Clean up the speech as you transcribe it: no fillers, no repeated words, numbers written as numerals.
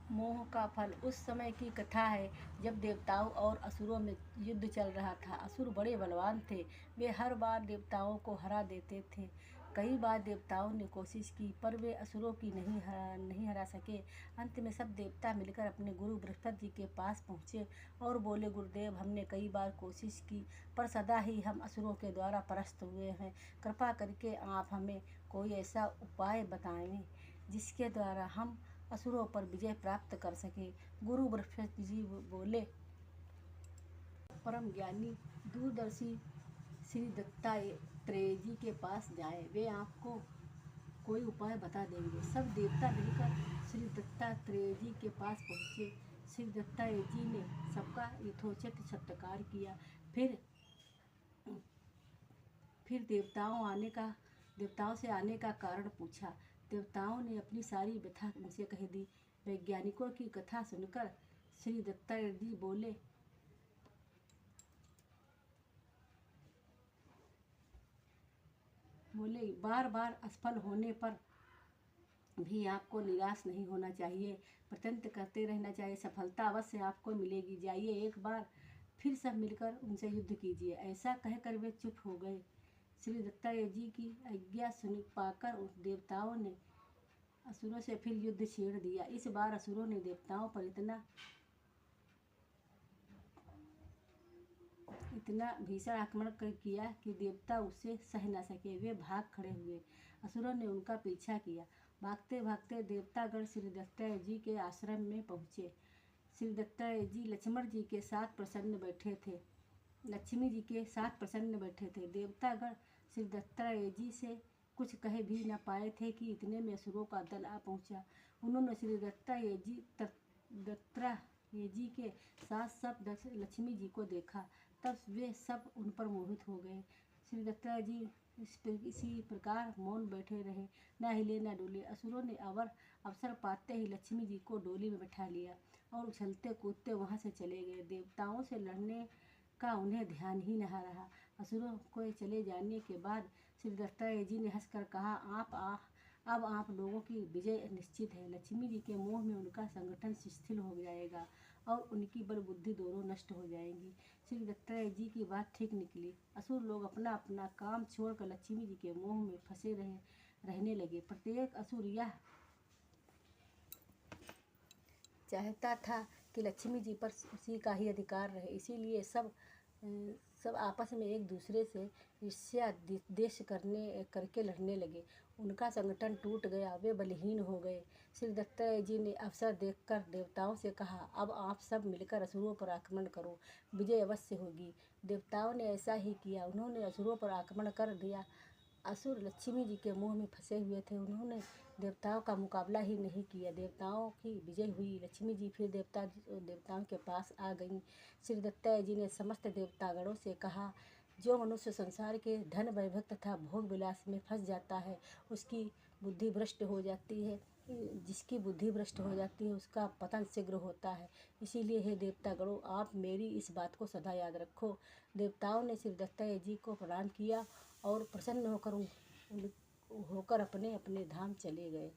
मोह का फल। उस समय की कथा है जब देवताओं और असुरों में युद्ध चल रहा था। असुर बड़े बलवान थे, वे हर बार देवताओं को हरा देते थे। कई बार देवताओं ने कोशिश की पर वे असुरों की नहीं हरा सके। अंत में सब देवता मिलकर अपने गुरु बृहस्पति जी के पास पहुँचे और बोले, गुरुदेव, हमने कई बार कोशिश की पर सदा ही हम असुरों के द्वारा परास्त हुए हैं। कृपा करके आप हमें कोई ऐसा उपाय बताएं जिसके द्वारा हम असुरों पर विजय प्राप्त कर सके। गुरु बृहस्पति जी बोले, परम ज्ञानी दूरदर्शी श्री दत्तात्रेय जी के पास जाएं, वे आपको कोई उपाय बता देंगे। सब देवता मिलकर श्री दत्तात्रेय जी के पास पहुँचे। श्री दत्तात्रेय जी ने सबका यथोचित सत्कार किया। फिर देवताओं से आने का कारण पूछा। देवताओं ने अपनी सारी व्यथा उनसे कह दी। वैज्ञानिकों की कथा सुनकर श्री दत्तात्रेय जी बोले, बार बार असफल होने पर भी आपको निराश नहीं होना चाहिए, प्रयत्न करते रहना चाहिए, सफलता अवश्य आपको मिलेगी। जाइए, एक बार फिर सब मिलकर उनसे युद्ध कीजिए। ऐसा कहकर वे चुप हो गए। श्री दत्तात्रेय जी की आज्ञा सुन पाकर देवताओं ने असुरों से फिर युद्ध छेड़ दिया। इस बार असुरों ने देवताओं पर इतना भीषण आक्रमण किया कि देवता उसे सह न सके। वे भाग खड़े हुए। असुरों ने उनका पीछा किया। भागते भागते देवतागण श्री दत्तात्रेय जी के आश्रम में पहुँचे। श्री दत्तात्रेय जी लक्ष्मी जी के साथ प्रसन्न बैठे थे। देवतागण श्री दत्तात्रेय जी से कुछ कह भी न पाए थे कि इतने में असुरों का दल आ पहुँचा। उन्होंने श्री दत्तात्रेय जी के साथ सब लक्ष्मी जी को देखा, तब वे सब उन पर मोहित हो गए। श्री दत्तात्रेय जी इसी प्रकार मौन बैठे रहे, न हिले न डोले। असुरों ने अवसर पाते ही लक्ष्मी जी को डोली में बैठा लिया और उछलते कूदते वहां से चले गए। देवताओं से लड़ने का उन्हें ध्यान ही न रहा। असुरों के चले जाने के बाद श्री दत्तात्रेय जी ने हंसकर कहा, अब आप लोगों की विजय निश्चित है। लक्ष्मी जी के मोह में उनका संगठन शिथिल हो जाएगा और उनकी बल बुद्धि दोनों नष्ट हो जाएंगी। श्री दत्तात्रेय जी की बात ठीक निकली। असुर लोग अपना अपना काम छोड़कर लक्ष्मी जी के मोह में फंसे रहने लगे। प्रत्येक असुर यह चाहता था कि लक्ष्मी जी पर उसी का ही अधिकार रहे, इसीलिए सब आपस में एक दूसरे से ईर्ष्या द्वेष करके लड़ने लगे। उनका संगठन टूट गया, वे बलहीन हो गए। श्री दत्तात्रेय जी ने अवसर देखकर देवताओं से कहा, अब आप सब मिलकर असुरों पर आक्रमण करो, विजय अवश्य होगी। देवताओं ने ऐसा ही किया। उन्होंने असुरों पर आक्रमण कर दिया। असुर लक्ष्मी जी के मोह में फंसे हुए थे, उन्होंने देवताओं का मुकाबला ही नहीं किया। देवताओं की विजय हुई। लक्ष्मी जी फिर देवताओं के पास आ गईं। श्री दत्तात्रेय जी ने समस्त देवतागणों से कहा, जो मनुष्य संसार के धन वैभव तथा भोग विलास में फंस जाता है, उसकी बुद्धि भ्रष्ट हो जाती है। जिसकी बुद्धि भ्रष्ट हो जाती है उसका पतन शीघ्र होता है। इसीलिए हे देवतागणों, आप मेरी इस बात को सदा याद रखो। देवताओं ने श्री दत्तात्रेय जी को प्रणाम किया और प्रसन्न होकर अपने अपने धाम चले गए।